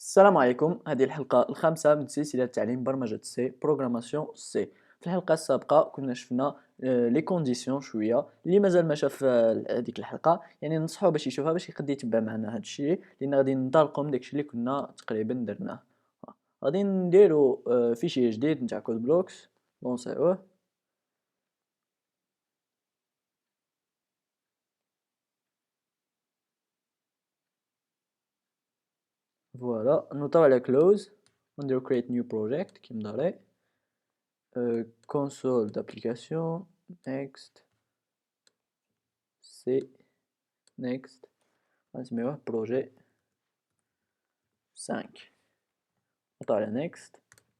السلام عليكم. هذه الحلقة الخامسة من سلسلة تعليم برمجة سي بروغراماسيون سي. في الحلقة السابقة كنا شفنا لي كونديسيون شوية. اللي مازال ما شاف هذيك الحلقة يعني ننصحوه باش يشوفها باش يقدر يتبع معنا هذا الشيء، لأن غادي ننطلقوا من داكشي اللي كنا تقريبا درناه. غادي نديرو فيشي جديد نتاع كود بلوكس، نصيوه. فوالا نوطيو على كلوز، نديرو create new project كيما داري. console d'application next C next غنسميوه بروجي 5. نحطو على next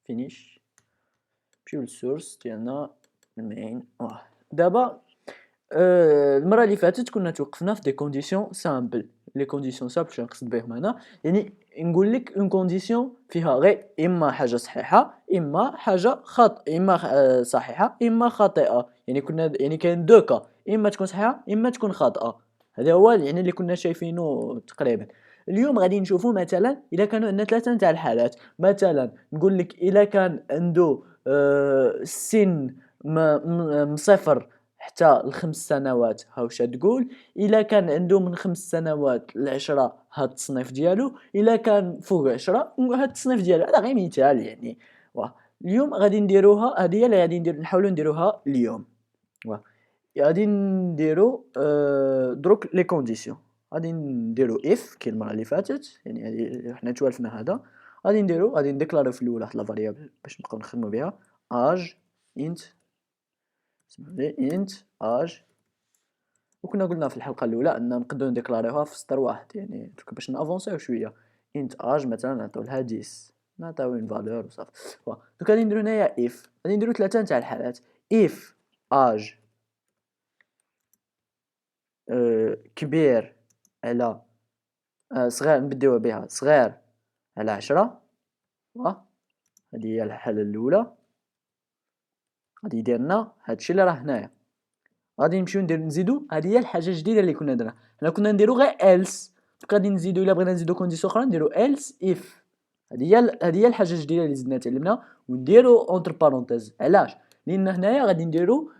finish، نمشيو للسورس ديالنا المين. دابا المره اللي فاتت كنا توقفنا في دي كونديسيون سامبل. لي كونديسيون سامبل شنو نقصد بهم هنا؟ يعني نقول لك اون كونديسيون فيها غير اما حاجه صحيحه اما حاجه خاطئه، اما صحيحه اما خاطئه. يعني كنا يعني كاين دو كا، اما تكون صحيحه اما تكون خاطئه. هذا هو يعني اللي كنا شايفينه تقريبا. اليوم غادي نشوفوا مثلا اذا كانوا عندنا ثلاثه نتاع الحالات. مثلا نقول لك اذا كان عنده سن من صفر حتى ل5 سنوات ها واش تقول. الا كان عنده من 5 سنوات ل10 هاد التصنيف ديالو، الا كان فوق 10 هاد التصنيف ديالو. هذا غير مثال يعني. اليوم غادي نديروها، هذه هي اللي غادي نحاولوا نديروها اليوم. غادي نديرو دروك لي كونديسيون. غادي نديرو اف كي المره اللي فاتت، يعني هذه حنا توالفنا هذا. غادي نديكلاريو في الاولى واحد لا فاريابل باش نبقاو نخدموا بها. اج انت انت اج. وكنا قلنا في الحلقه الاولى ان نقدروا نديكلاريوها في سطر واحد، يعني باش نافونسيو شويه. انت اج مثلا نعطيو لها 10، نعطيو اون فالور وصافي. دوك غادي نديرو هنايا اف، غادي نديرو ثلاثه تاع الحالات. اف اج كبير على صغير، نبديوها بها صغير على 10. هذه هي الحالة الأولى. غادي يدير لنا هادشي اللي راه هنايا. غادي نمشيو نزيدو، هذه هي الحاجة الجديدة اللي كنا درنا. حنا كنا نديرو غير else، غادي نزيدو الا بغينا نزيدو كونديسيون اخرى نديرو else if. هذه هي الحاجة الجديدة اللي زدنا تعلمنا. ونديرو اونتر بارونتيز. علاش؟ لأن هنايا غادي نديرو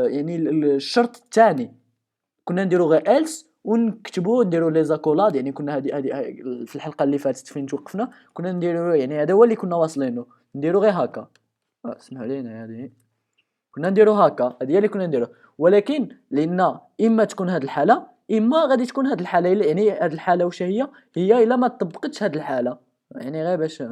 يعني الشرط الثاني. كنا نديرو غير else ونكتبو نديرو لي زاكولاد. يعني كنا هذه في الحلقه اللي فاتت فين توقفنا كنا نديرو، يعني هذا هو اللي كنا واصلينه. نديرو غير هكا. اسمحوا لينا هذه كنا نديرو هكا، هذه هي اللي كنا نديرو. ولكن لان اما تكون هذه الحاله اما غادي تكون هذه الحاله. يعني هذه الحاله واش هي الا ما طبقتش هذه الحاله. يعني غير باش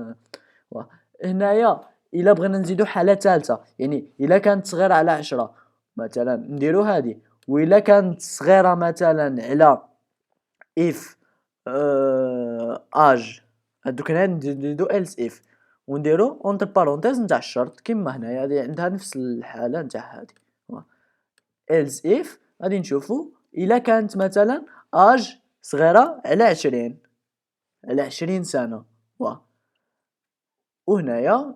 هنايا الا بغينا نزيدو حاله ثالثه، يعني الا كانت صغيره على 10 مثلا نديرو هذه. وإلا كانت صغيرة مثلا على if age، هادوك هنا نديرو else if ونديرو اونتر بارونتيز نتاع الشرط كيما هنايا. هادي عندها نفس الحالة نتاع هادي. else if غادي نشوفو إلا كانت مثلا age صغيرة على 20، على 20 سنة. وهنايا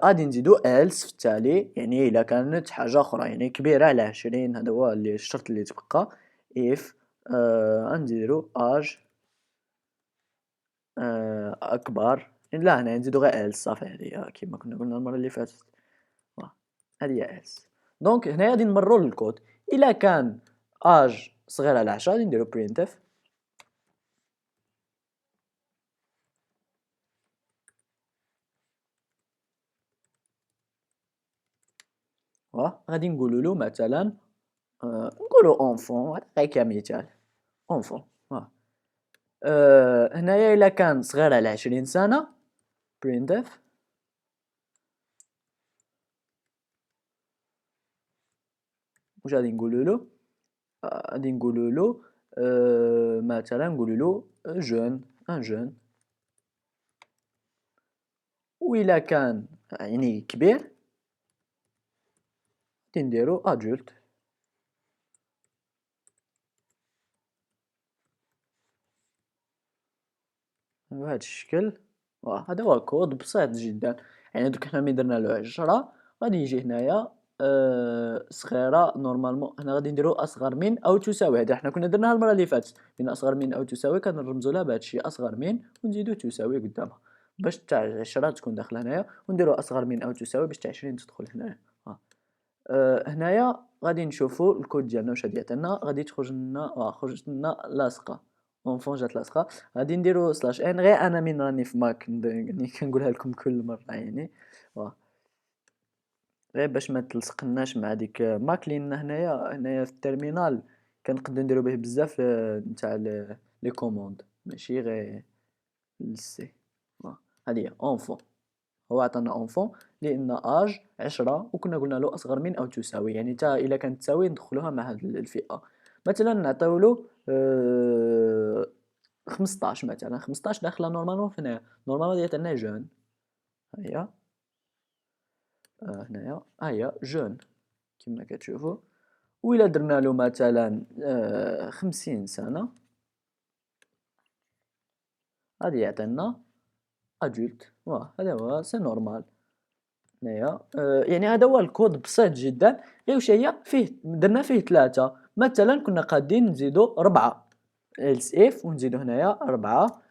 غادي نزيدو else في التالي، يعني إلا كانت حاجة أخرى يعني كبيرة على 20. هذا هو اللي الشرط اللي تبقى. if غنديرو age أكبر. لا هنا نزيدو غير else صافي. هذه كيما كنا قلنا المرة اللي فاتت. هذه هي else. دونك هنا غادي نمررو للكود. إلا كان age صغير على 10 غادي نديرو printf. غادي نقولوا له مثلا نقولوا enfant غير كمثال enfant. هنايا إلا كان صغير على 20 سنة printf. واش غادي نقولوا له؟ غادي نقولوا له مثلا نقولوا له jeune un jeune. وإلا كان يعني كبير غادي نديرو adulte. بهذا الشكل. هذا هو الكود بسيط جدا. يعني دوك حنا ملي درنا له 10 غادي يجي هنايا صغيرة نورمالمون هنا غادي نديرو أصغر من أو تساوي، هادي حنا كنا درناها المرة اللي فاتت، بين أصغر من أو تساوي كنرمزو لها بهاد الشي أصغر من ونزيدو تساوي قدامها، باش تاع 10 تكون داخلة هنايا، ونديرو أصغر من أو تساوي باش تاع 20 تدخل هنايا. هنايا غادي نشوفو الكود ديالنا واش غادي يعطينا، غادي تخرج لنا خرجت لنا لاصقة اونفون جات لاصقة، غادي نديرو سلاش ان غير أنا من راني في ماك يعني كنقولها لكم كل مرة يعني غير باش ما تلصقناش مع ديك ماك، لأن هنايا في التيرمينال كنقدروا نديرو به بزاف نتاع لي كوموند ماشي غير السي. هادي هي اونفون، هو عطانا اونفون لان اج 10 وكنا قلنا له اصغر من او تساوي، يعني تا الا كانت تساوي ندخلوها مع هاد الفئه. مثلا نعطيو له 15 مثلا، 15 داخله نورمالمون هنايا، نورمالمون ديال عندنا جون، ها هي هنايا ها هي جون كما كتشوفوا. وإلا درنا له مثلا 50 سنة غادي يعطينا ادولت، هذا هو سي نورمال. هنايا يعني هذا هو الكود بسيط جدا، غير واش هي فيه درنا فيه ثلاثة، مثلا كنا قادين نزيدو 4 else if ونزيدو هنايا 4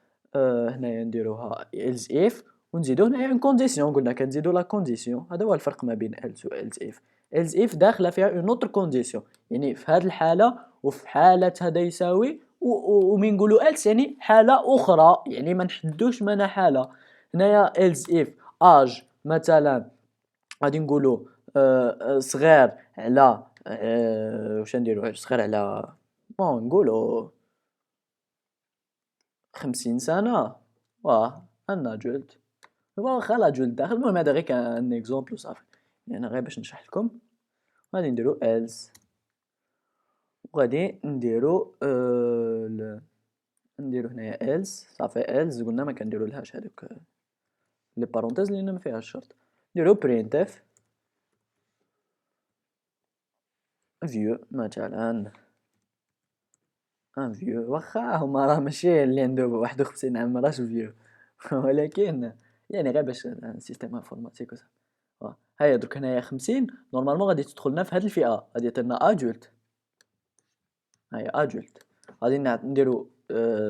هنايا نديروها else if ونزيدو هنايا اون كونديسيون، قلنا كنزيدو لا كونديسيون، هذا هو الفرق ما بين else و else if. else if داخله فيها اون اوتر كونديسيون، يعني في هذه الحالة وفي حالة هذا يساوي ومن نقولوا else يعني حالة أخرى، يعني ما نحدوش منها حالة. هنايا else if age مثلا غادي نقولوا صغير على واش نديرو صغير على بون نقولوا 50 سنة، عندنا جولد، واخا لا جولد داخل، المهم هذا غير كان اكزومبل وصافي، يعني غير باش نشرح لكم. غادي نديرو else وغادي نديرو نديرو هنايا else صافي. else قلنا ما كنديرو لهاش هذوك لي بارونتيز لان ما فيهاش الشرط. نديرو printf فيو مثلا ان فيو، واخا هما راه ماشي اللي عنده 51 عام راهش فيو ولكن يعني غير باش سيستيم انفورماتيك وصافي. هيا درك هنايا 50 نورمالمون غادي تدخلنا في هذه الفئه، غادي يعطينا ادولت، هيا ادولت. غادي نديرو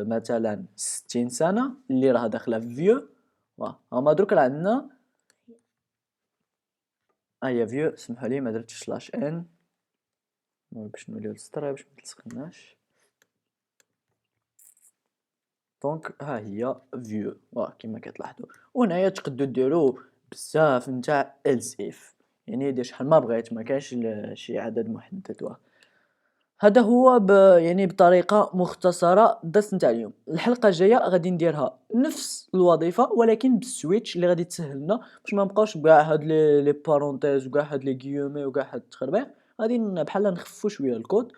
مثلا 60 سنه اللي راه داخله في فيو، هما درك راه عندنا هيا فيو. سمحوا لي ما درتش سلاش ان باش نوليو للسطر باش ما تلصقناش. دونك ها هي فيو كما كتلاحظوا. وهنايا تقدروا ديروا بزاف نتاع else if، يعني دير شحال ما بغيت، ما كاينش شي عدد محدد. هذا هو يعني بطريقه مختصره الدرس نتاع اليوم. الحلقه الجايه غادي نديرها نفس الوظيفه ولكن بالسويتش اللي غادي تسهلنا باش ما نبقاوش بكاع هاد لي بارونتيز وكاع هاد لي غيومي وكاع هاد التخربيق، غادي بحال نخففوا شويه الكود.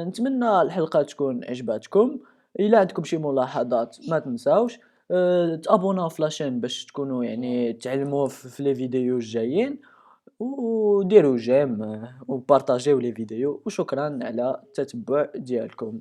نتمنى الحلقه تكون عجباتكم. الا عندكم شي ملاحظات ما تنساوش تابوناو في لاشين باش تكونوا يعني تعلموا في لي فيديو الجايين، وديروا جيم وبارطاجيو لي فيديو، وشكرا على التتبع ديالكم.